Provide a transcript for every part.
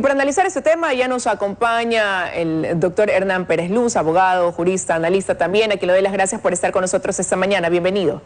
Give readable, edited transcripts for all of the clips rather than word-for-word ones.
Y para analizar este tema ya nos acompaña el doctor Hernán Pérez Luz, abogado, jurista, analista también, a quien le doy las gracias por estar con nosotros esta mañana. Bienvenido.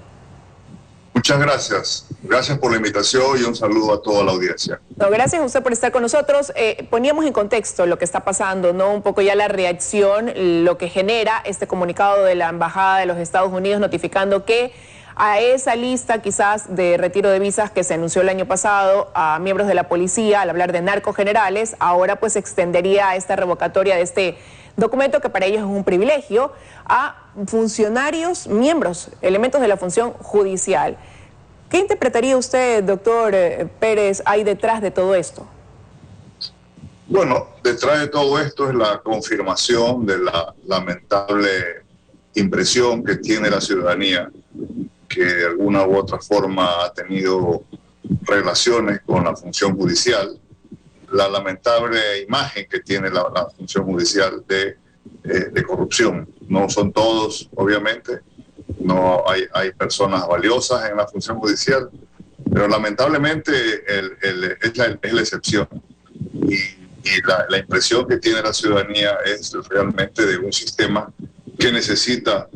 Muchas gracias. Gracias por la invitación y un saludo a toda la audiencia. No, gracias a usted por estar con nosotros. Poníamos en contexto lo que está pasando, ¿no? Un poco ya la reacción, lo que genera este comunicado de la Embajada de los Estados Unidos notificando que a esa lista quizás de retiro de visas que se anunció el año pasado a miembros de la policía al hablar de narcogenerales, ahora pues extendería esta revocatoria de este documento que para ellos es un privilegio a funcionarios, miembros, elementos de la función judicial. ¿Qué interpretaría usted, doctor Pérez, hay detrás de todo esto? Bueno, detrás de todo esto es la confirmación de la lamentable impresión que tiene la ciudadanía, que de alguna u otra forma ha tenido relaciones con la función judicial, la lamentable imagen que tiene la función judicial de corrupción. No son todos, obviamente, no hay personas valiosas en la función judicial, pero lamentablemente es la excepción. Y la impresión que tiene la ciudadanía es realmente de un sistema que necesita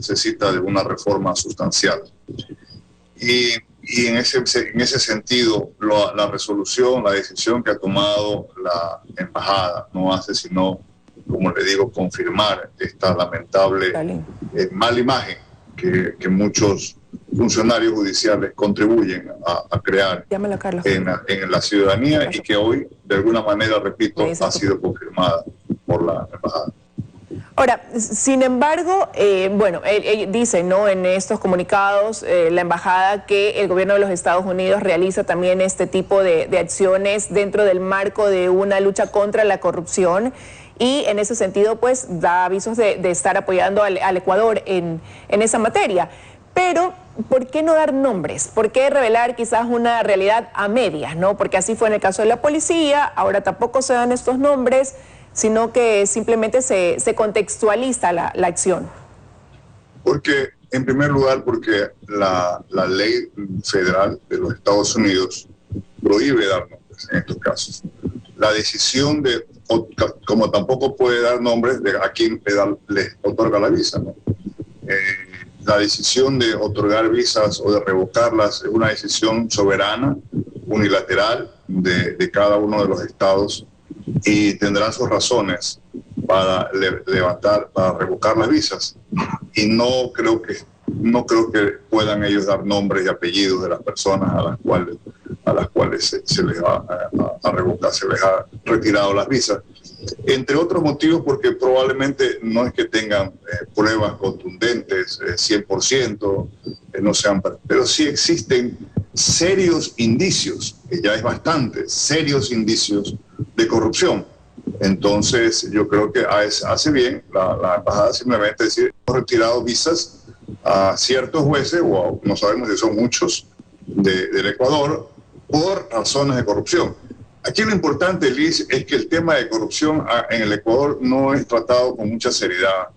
de una reforma sustancial. Y en ese sentido, la resolución, la decisión que ha tomado la embajada no hace sino, como le digo, confirmar esta lamentable mala imagen que muchos funcionarios judiciales contribuyen a crear en la ciudadanía y que hoy, de alguna manera, repito, ha sido confirmada por la embajada. Ahora, sin embargo, bueno, dice, ¿no?, en estos comunicados la embajada que el gobierno de los Estados Unidos realiza también este tipo de acciones dentro del marco de una lucha contra la corrupción y en ese sentido pues da avisos de estar apoyando al Ecuador en esa materia. Pero, ¿por qué no dar nombres? ¿Por qué revelar quizás una realidad a medias, ¿no? Porque así fue en el caso de la policía, ahora tampoco se dan estos nombres, sino que simplemente se contextualiza la acción. Porque, en primer lugar, porque la ley federal de los Estados Unidos prohíbe dar nombres en estos casos. La decisión como tampoco puede dar nombres de a quién le otorga la visa, ¿no? La decisión de otorgar visas o de revocarlas es una decisión soberana, unilateral de cada uno de los estados y tendrán sus razones para para revocar las visas. Y no creo que puedan ellos dar nombres y apellidos de las personas a las cuales se les va a revocar, se les ha retirado las visas. Entre otros motivos porque probablemente no es que tengan pruebas contundentes 100%, no sean, pero sí existen serios indicios, que ya es bastante, serios indicios de corrupción. Entonces yo creo que hace bien la embajada simplemente decir, hemos retirado visas a ciertos jueces, o no sabemos si son muchos, del Ecuador, por razones de corrupción. Aquí lo importante, Liz, es que el tema de corrupción en el Ecuador no es tratado con mucha seriedad,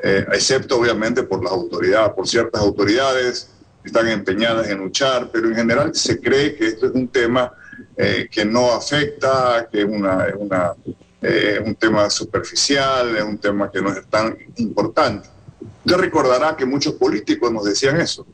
excepto obviamente por las autoridades, por ciertas autoridades que están empeñadas en luchar, pero en general se cree que esto es un tema que no afecta, que es un tema superficial, es un tema que no es tan importante. Usted recordará que muchos políticos nos decían eso,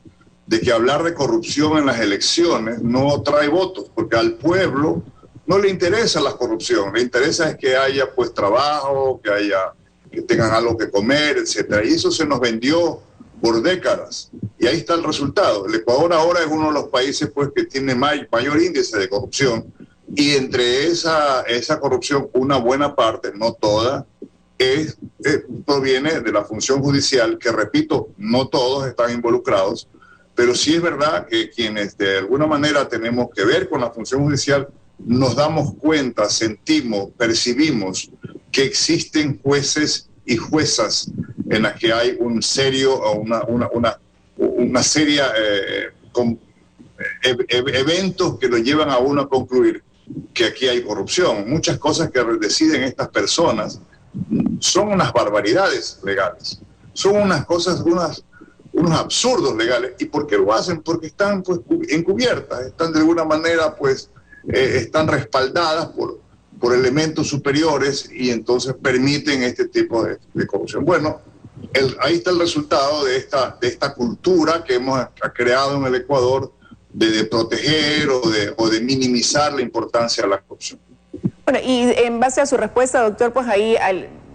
de que hablar de corrupción en las elecciones no trae votos, porque al pueblo no le interesa la corrupción, le interesa es que haya pues trabajo, que tengan algo que comer, etcétera. Y eso se nos vendió por décadas. Y ahí está el resultado. El Ecuador ahora es uno de los países pues que tiene mayor índice de corrupción. Y entre esa corrupción, una buena parte, no toda, proviene de la función judicial, que repito, no todos están involucrados, pero sí es verdad que quienes de alguna manera tenemos que ver con la función judicial, nos damos cuenta, sentimos, percibimos que existen jueces y juezas en las que hay una seria eventos que lo llevan a uno a concluir que aquí hay corrupción. Muchas cosas que deciden estas personas son unas barbaridades legales, son unas cosas, unos absurdos legales. ¿Y por qué lo hacen? Porque están pues encubiertas, están de alguna manera pues están respaldadas por elementos superiores y entonces permiten este tipo de corrupción. Bueno, ahí está el resultado de esta cultura que hemos creado en el Ecuador de proteger o de minimizar la importancia de la corrupción. Bueno, y en base a su respuesta, doctor, pues ahí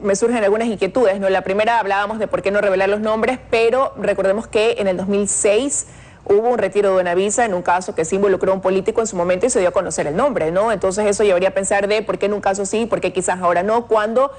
me surgen algunas inquietudes, ¿no? La primera, hablábamos de por qué no revelar los nombres, pero recordemos que en el 2006 hubo un retiro de una visa en un caso que sí involucró a un político en su momento y se dio a conocer el nombre, ¿no? Entonces eso llevaría a pensar de por qué en un caso sí, por qué quizás ahora no, cuando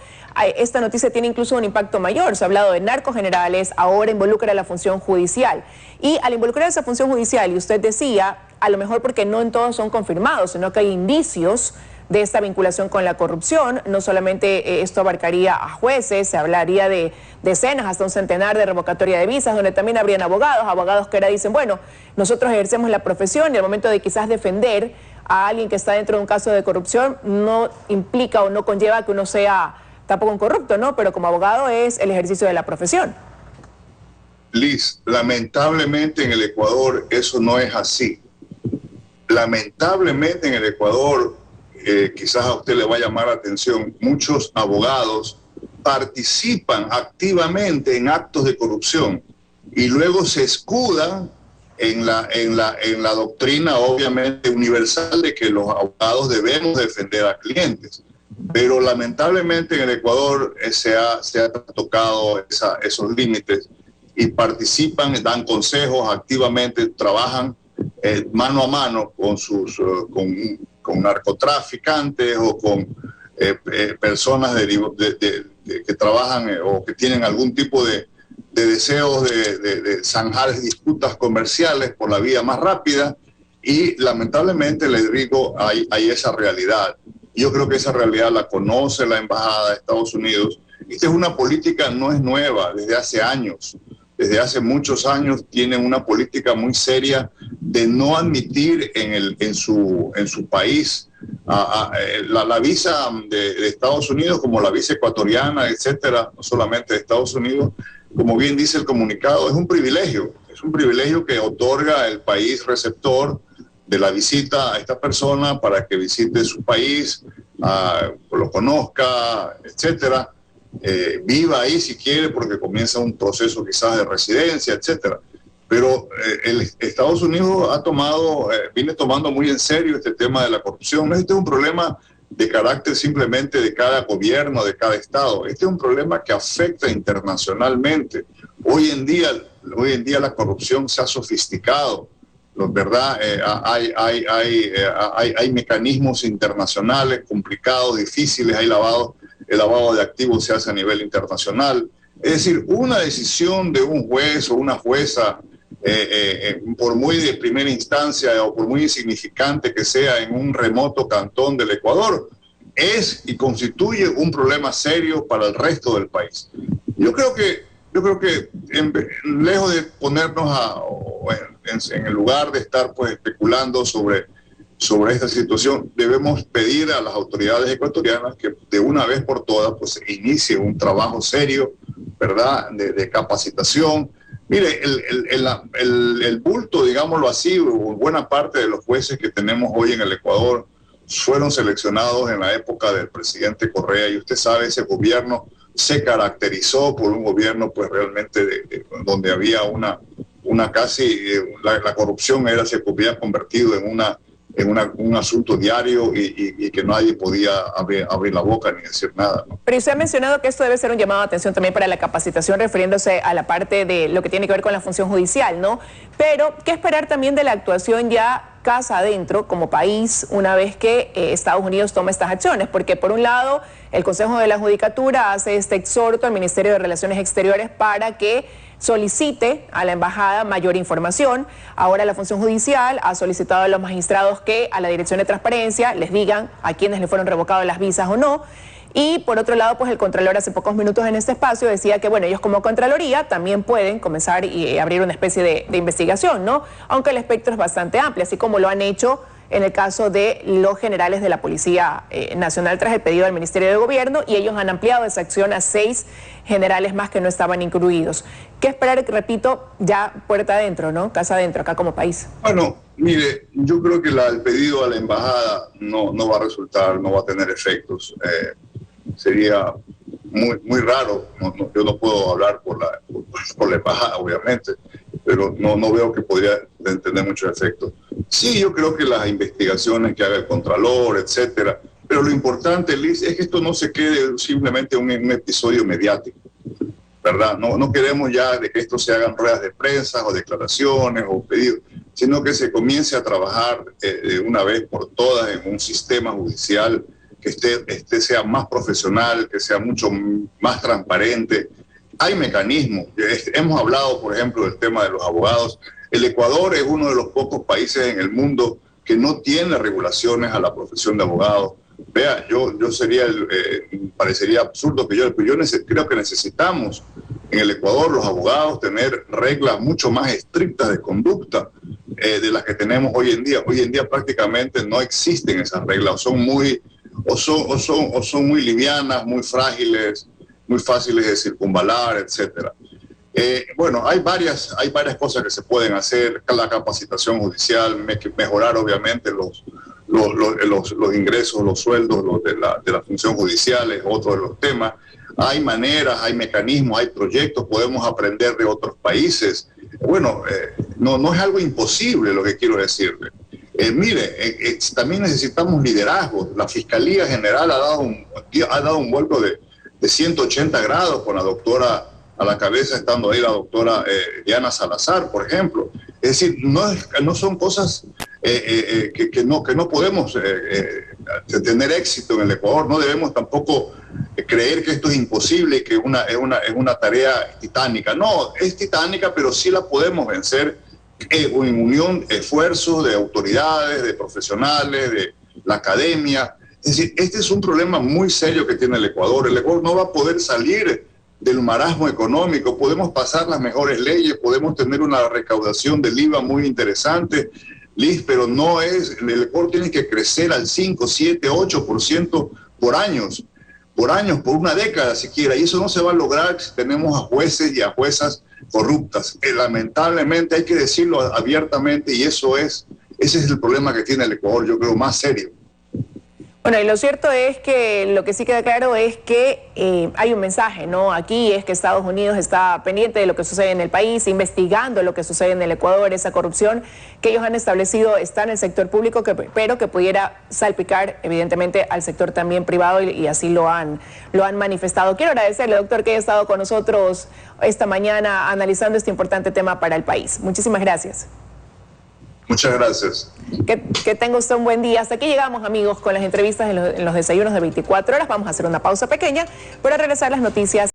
esta noticia tiene incluso un impacto mayor. Se ha hablado de narcos generales, ahora involucra a la función judicial. Y al involucrar esa función judicial, y usted decía, a lo mejor porque no en todos son confirmados, sino que hay indicios de esta vinculación con la corrupción. No solamente esto abarcaría a jueces, se hablaría de decenas, hasta un centenar de revocatoria de visas, donde también habrían abogados que ahora dicen, bueno, nosotros ejercemos la profesión y al momento de quizás defender a alguien que está dentro de un caso de corrupción no implica o no conlleva que uno sea tampoco un corrupto, ¿no? Pero como abogado es el ejercicio de la profesión. Liz, lamentablemente en el Ecuador eso no es así. Lamentablemente en el Ecuador, quizás a usted le va a llamar la atención, muchos abogados participan activamente en actos de corrupción y luego se escudan en la doctrina obviamente universal de que los abogados debemos defender a clientes. Pero lamentablemente en el Ecuador se ha tocado esos límites y participan, dan consejos activamente, trabajan mano a mano con narcotraficantes o con personas que trabajan o que tienen algún tipo de deseos de zanjar disputas comerciales por la vía más rápida y lamentablemente les digo, hay esa realidad. Yo creo que esa realidad la conoce la Embajada de Estados Unidos. Esta es una política, no es nueva, desde hace años. Desde hace muchos años tienen una política muy seria de no admitir en su país la visa de Estados Unidos, como la visa ecuatoriana, etcétera, no solamente de Estados Unidos. Como bien dice el comunicado, es un privilegio que otorga el país receptor de la visita a esta persona para que visite su país, lo conozca, etcétera. Viva ahí si quiere porque comienza un proceso quizás de residencia, etcétera. Pero Estados Unidos viene tomando muy en serio este tema de la corrupción. No, este es un problema de carácter simplemente de cada gobierno, de cada estado. Este es un problema que afecta internacionalmente. Hoy en día la corrupción se ha sofisticado, ¿verdad? Hay mecanismos internacionales complicados, difíciles, el lavado de activos se hace a nivel internacional. Es decir, una decisión de un juez o una jueza, por muy de primera instancia o por muy insignificante que sea en un remoto cantón del Ecuador, es y constituye un problema serio para el resto del país. Yo creo que lejos de ponernos en el lugar de estar pues especulando sobre esta situación, debemos pedir a las autoridades ecuatorianas que de una vez por todas pues inicie un trabajo serio, ¿verdad?, de capacitación. Mire, el bulto, digámoslo así, buena parte de los jueces que tenemos hoy en el Ecuador fueron seleccionados en la época del presidente Correa, y usted sabe, ese gobierno se caracterizó por un gobierno pues realmente donde había la corrupción se había convertido en un asunto diario y que nadie podía abrir la boca ni decir nada, ¿no? Pero usted ha mencionado que esto debe ser un llamado de atención también para la capacitación, refiriéndose a la parte de lo que tiene que ver con la función judicial, ¿no? Pero, ¿qué esperar también de la actuación ya casa adentro como país una vez que Estados Unidos toma estas acciones? Porque por un lado el Consejo de la Judicatura hace este exhorto al Ministerio de Relaciones Exteriores para que solicite a la embajada mayor información. Ahora la función judicial ha solicitado a los magistrados que a la Dirección de Transparencia les digan a quienes le fueron revocadas las visas o no. Y por otro lado, pues el Contralor hace pocos minutos en este espacio decía que, bueno, ellos como Contraloría también pueden comenzar y abrir una especie de investigación, ¿no? Aunque el espectro es bastante amplio, así como lo han hecho en el caso de los generales de la Policía Nacional tras el pedido del Ministerio de Gobierno, y ellos han ampliado esa acción a 6 generales más que no estaban incluidos. ¿Qué esperar? Repito, ya puerta adentro, ¿no? Casa adentro, acá como país. Bueno, Mire, yo creo que el pedido a la embajada no va a resultar, no va a tener efectos. Sería muy raro. Yo no puedo hablar por la embajada, obviamente, pero no veo que podría tener mucho efecto. Sí, yo creo que las investigaciones que haga el Contralor, etcétera, pero lo importante, Liz, es que esto no se quede simplemente un episodio mediático, ¿verdad? No queremos ya de que esto se hagan ruedas de prensa o declaraciones o pedidos, sino que se comience a trabajar de una vez por todas en un sistema judicial que sea más profesional, que sea mucho más transparente. Hay mecanismos. Hemos hablado, por ejemplo, del tema de los abogados. El Ecuador es uno de los pocos países en el mundo que no tiene regulaciones a la profesión de abogado. Vea, parecería absurdo que yo creo que necesitamos en el Ecuador los abogados tener reglas mucho más estrictas de conducta de las que tenemos hoy en día. Hoy en día prácticamente no existen esas reglas, o son muy livianas, muy frágiles, muy fáciles de circunvalar, etcétera. Bueno, hay varias cosas que se pueden hacer. La capacitación judicial, mejorar obviamente los ingresos, los sueldos de la función judicial es otro de los temas. Hay maneras, hay mecanismos, hay proyectos, podemos aprender de otros países. Bueno, no es algo imposible lo que quiero decirle. Mire, también necesitamos liderazgo. La Fiscalía General ha dado un vuelco de 180 grados con la doctora a la cabeza, estando ahí la doctora Diana Salazar, por ejemplo. Es decir, no son cosas que no podemos tener éxito en el Ecuador. No debemos tampoco creer que esto es imposible y que es una tarea titánica. No, es titánica, pero sí la podemos vencer en unión, esfuerzos de autoridades, de profesionales, de la academia. Es decir, este es un problema muy serio que tiene el Ecuador. El Ecuador no va a poder salir del marasmo económico. Podemos pasar las mejores leyes, podemos tener una recaudación del IVA muy interesante, Liz, pero el Ecuador tiene que crecer al 5, 7, 8% por años, por una década siquiera, y eso no se va a lograr si tenemos a jueces y a juezas corruptas. Lamentablemente hay que decirlo abiertamente, y ese es el problema que tiene el Ecuador, yo creo, más serio. Bueno, y lo cierto es que lo que sí queda claro es que hay un mensaje, ¿no? Aquí es que Estados Unidos está pendiente de lo que sucede en el país, investigando lo que sucede en el Ecuador, esa corrupción que ellos han establecido está en el sector público, pero que pudiera salpicar evidentemente al sector también privado, y así lo han manifestado. Quiero agradecerle, doctor, que haya estado con nosotros esta mañana analizando este importante tema para el país. Muchísimas gracias. Muchas gracias. Que tenga usted un buen día. Hasta aquí llegamos, amigos, con las entrevistas en los desayunos de 24 horas. Vamos a hacer una pausa pequeña para regresar las noticias.